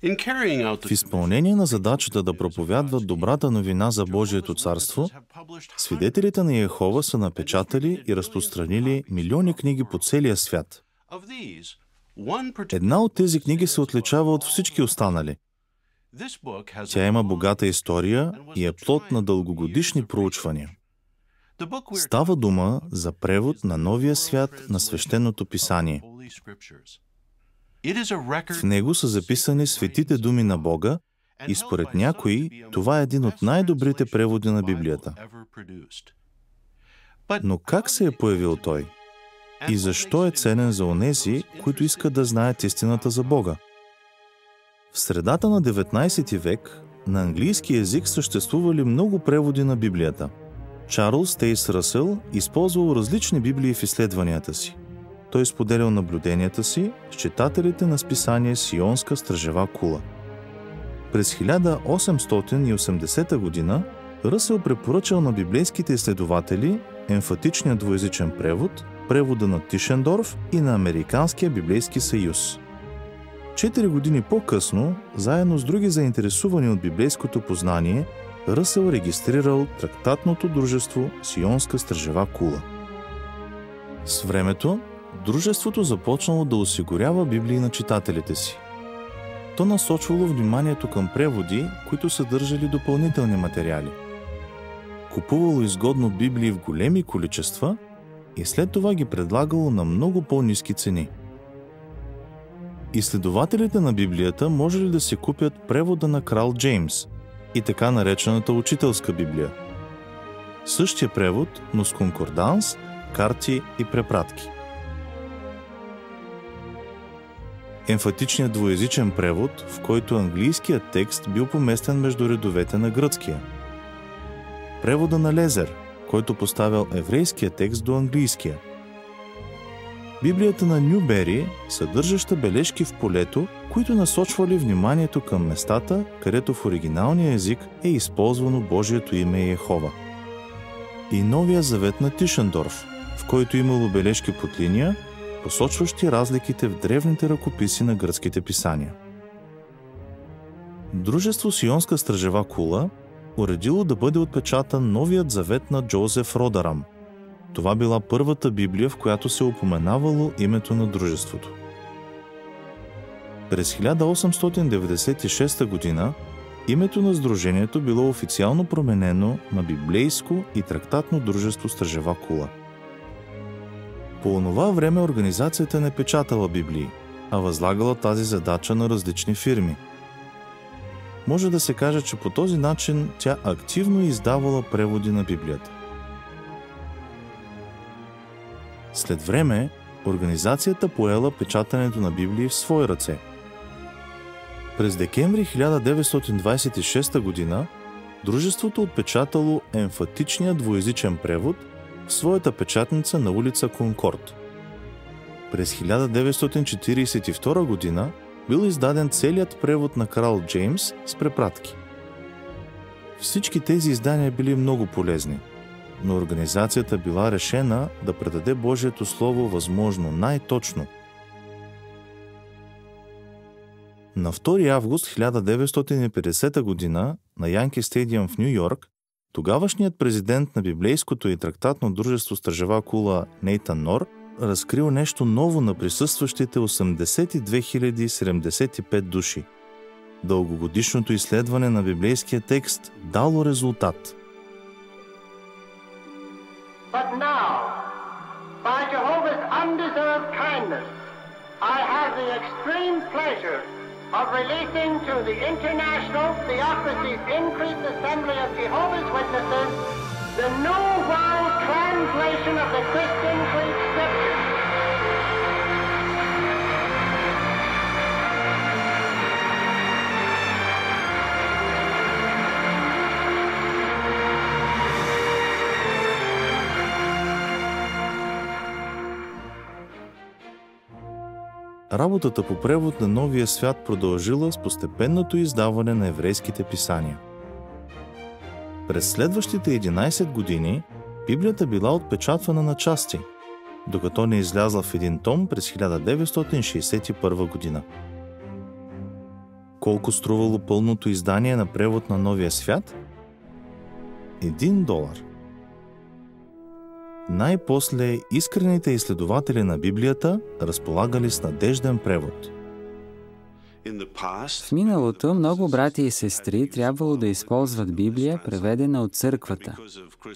В изпълнение на задачата да проповядват добрата новина за Божието царство, свидетелите на Йехова са напечатали и разпространили милиони книги по целия свят. Една от тези книги се отличава от всички останали. Тя има богата история и е плод на дългогодишни проучвания. Става дума за превод на новия свят на свещеното писание. В него са записани светите думи на Бога и според някои това е един от най-добрите преводи на Библията. Но как се е появил той? И защо е ценен за онези, които искат да знаят истината за Бога? В средата на 19 век на английски език съществували много преводи на Библията. Чарлз Тейс Ръсъл използвал различни библии в изследванията си. Той споделял наблюденията си с читателите на списание Сионска стражева кула. През 1880 година Ръсъл препоръчал на библейските изследователи емфатичния двуезичен превод, превода на Тишендорф и на Американския библейски съюз. 4 години по-късно, заедно с други заинтересувани от библейското познание, Ръсъл регистрирал трактатното дружество Сионска стражева кула. С времето, дружеството започнало да осигурява библии на читателите си. То насочвало вниманието към преводи, които съдържали допълнителни материали. Купувало изгодно библии в големи количества и след това ги предлагало на много по-ниски цени. Изследователите на Библията можели да си купят превода на крал Джеймс и така наречената учителска Библия. Същия превод, но с конкорданс, карти и препратки. Емфатичният двуезичен превод, в който английският текст бил поместен между редовете на гръцкия. Превода на Лезер, който поставял еврейския текст до английския. Библията на Нюбери, съдържаща бележки в полето, които насочвали вниманието към местата, където в оригиналния език е използвано Божието име Йехова. И Новия завет на Тишендорф, в който имало бележки под линия, посочващи разликите в древните ръкописи на гръцките писания. Дружество Сионска стражева кула уредило да бъде отпечатан Новият завет на Джозеф Родарам. Това била първата Библия, в която се упоменавало името на дружеството. През 1896 година името на сдружението било официално променено на Библейско и трактатно дружество стражева кула. По онова време организацията не печатала библии, а възлагала тази задача на различни фирми. Може да се каже, че по този начин тя активно издавала преводи на Библията. След време, организацията поела печатането на библии в свои ръце. През декември 1926 година дружеството отпечатало емфатичния двуезичен превод в своята печатница на улица Конкорд. През 1942 година бил издаден целият превод на крал Джеймс с препратки. Всички тези издания били много полезни, но организацията била решена да предаде Божието Слово възможно най-точно. На 2 август 1950 година на Янки Стадиум в Ню Йорк тогавашният президент на библейското и трактатно дружество стражева кула Нейтан Нор разкрил нещо ново на присъстващите 82 075 души. Дългогодишното изследване на библейския текст дало резултат. But now, by Jehovah's undeserved kindness, I have the extreme pleasure of releasing to the International Theocracy's Increased Assembly of Jehovah's Witnesses the New World Translation of the Christian Greek Scriptures. Работата по превод на Новия свят продължила с постепенното издаване на еврейските писания. През следващите 11 години Библията била отпечатвана на части, докато не излязла в един том през 1961 година. колко струвало пълното издание на превод на Новия свят? $1. Най-после искрените изследователи на Библията разполагали с надежден превод. В миналото много братя и сестри трябвало да използват Библия, преведена от църквата.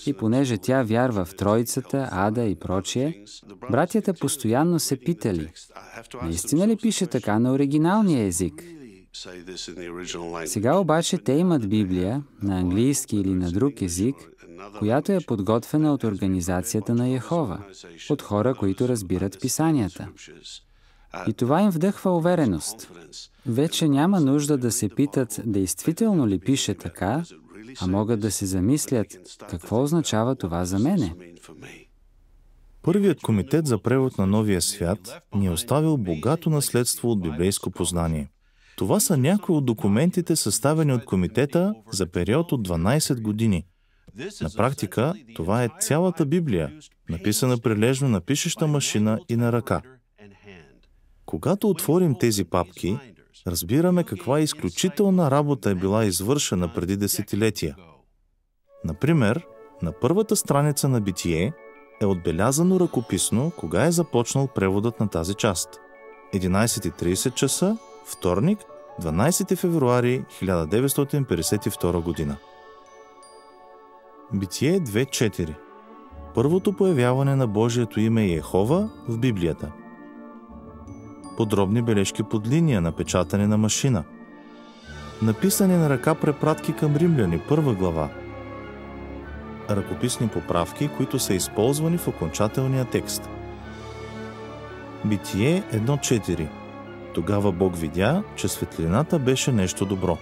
И понеже тя вярва в Тройцата, Ада и прочие, братята постоянно се питали: наистина ли пише така на оригиналния език? Сега обаче те имат Библия, на английски или на друг език, която е подготвена от Организацията на Йехова, от хора, които разбират писанията. И това им вдъхва увереност. Вече няма нужда да се питат действително ли пише така, а могат да се замислят какво означава това за мене. Първият комитет за превод на Новия свят ни е оставил богато наследство от библейско познание. Това са някои от документите, съставени от комитета за период от 12 години. На практика, това е цялата Библия, написана прилежно на пишеща машина и на ръка. Когато отворим тези папки, разбираме каква изключителна работа е била извършена преди десетилетия. Например, на първата страница на Битие е отбелязано ръкописно кога е започнал преводът на тази част. 11:30 часа, вторник, 12 февруари 1952 година. Битие 2.4. Първото появяване на Божието име Йехова в Библията. Подробни бележки под линия, напечатане на машина. Написани на ръка препратки към Римляни, 1 глава. Ръкописни поправки, които са използвани в окончателния текст. Битие 1.4. Тогава Бог видя, че светлината беше нещо добро.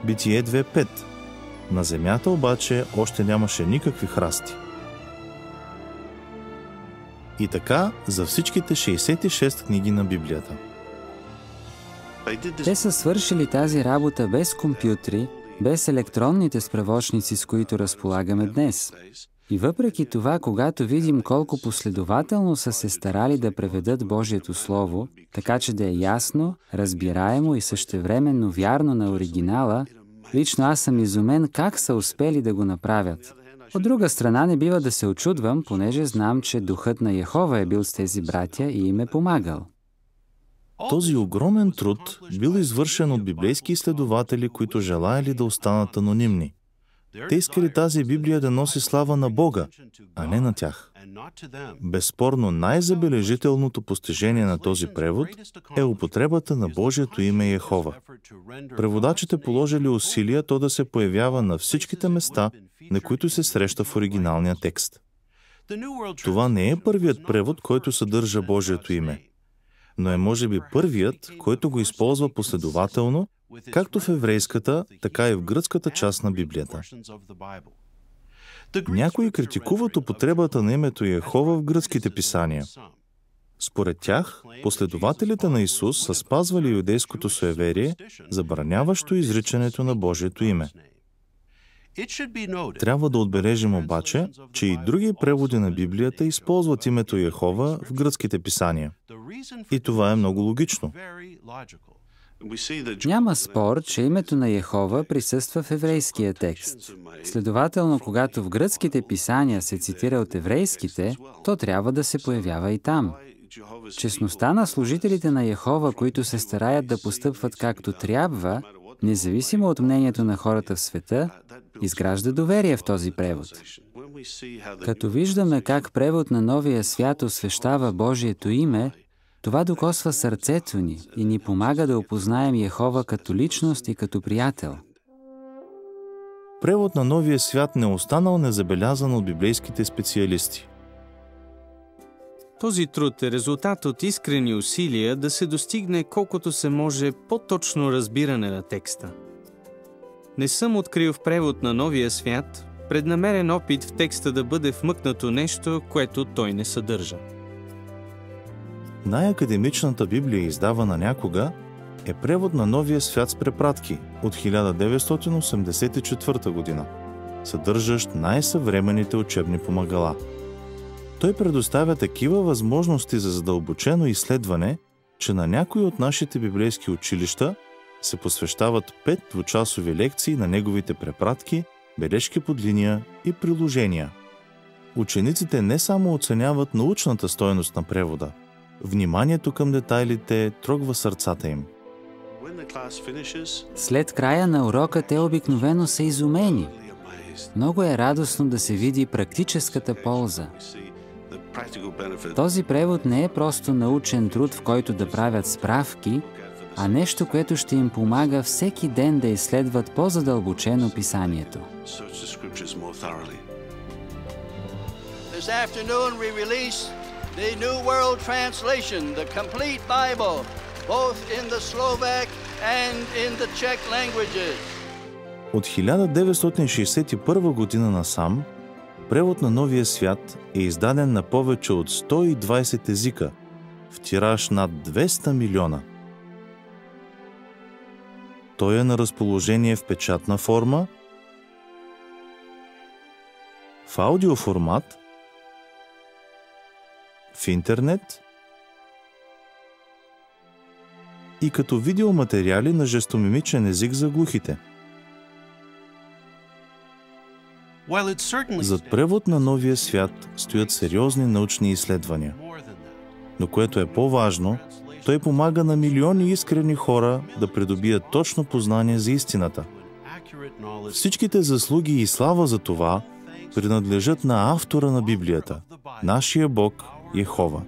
Битие 2.5. На земята обаче още нямаше никакви храсти. И така за всичките 66 книги на Библията. Те са свършили тази работа без компютри, без електронните справочници, с които разполагаме днес. И въпреки това, когато видим колко последователно са се старали да преведат Божието Слово, така че да е ясно, разбираемо и същевременно вярно на оригинала, лично аз съм изумен как са успели да го направят. От друга страна, не бива да се очудвам, понеже знам, че Духът на Йехова е бил с тези братя и им е помагал. Този огромен труд бил извършен от библейски изследователи, които желаяли да останат анонимни. Те искали тази Библия да носи слава на Бога, а не на тях. Безспорно, най-забележителното постижение на този превод е употребата на Божието име Йехова. Преводачите положили усилия то да се появява на всичките места, на които се среща в оригиналния текст. Това не е първият превод, който съдържа Божието име, но е може би първият, който го използва последователно, както в еврейската, така и в гръцката част на Библията. Някои критикуват употребата на името Йехова в гръцките писания. Според тях, последователите на Исус са спазвали юдейското суеверие, забраняващо изричането на Божието име. Трябва да отбележим обаче, че и други преводи на Библията използват името Йехова в гръцките писания. И това е много логично. Няма спор, че името на Йехова присъства в еврейския текст. Следователно, когато в гръцките писания се цитира от еврейските, то трябва да се появява и там. Честността на служителите на Йехова, които се стараят да постъпват както трябва, независимо от мнението на хората в света, изгражда доверие в този превод. Като виждаме как превод на Новия свят освещава Божието име, това докосва сърцето ни и ни помага да опознаем Йехова като личност и като приятел. Превод на Новия свят не е останал незабелязан от библейските специалисти. Този труд е резултат от искрени усилия да се достигне колкото се може по-точно разбиране на текста. Не съм открил в превод на Новия свят преднамерен опит в текста да бъде вмъкнато нещо, което той не съдържа. Най-академичната Библия, издавана някога, е превод на Новия свят с препратки от 1984 година, съдържащ най-съвременните учебни помагала. Той предоставя такива възможности за задълбочено изследване, че на някои от нашите библейски училища се посвещават 5 двучасови лекции на неговите препратки, бележки под линия и приложения. Учениците не само оценяват научната стойност на превода, вниманието към детайлите трогва сърцата им. След края на урока те обикновено са изумени. Много е радостно да се види практическата полза. Този превод не е просто научен труд, в който да правят справки, а нещо, което ще им помага всеки ден да изследват по-задълбочено писанието. This afternoon we release the New World Translation, the complete Bible, both in the Slovak and in the Czech languages. От 1961 година насам, превод на Новия свят е издаден на повече от 120 езика, в тираж над 200 милиона. Той е на разположение в печатна форма, в аудиоформат, в интернет и като видеоматериали на жестомимичен език за глухите. Зад превод на Новия свят стоят сериозни научни изследвания. Но което е по-важно, той помага на милиони искрени хора да придобият точно познание за истината. Всичките заслуги и слава за това принадлежат на автора на Библията, нашия Бог Йехова.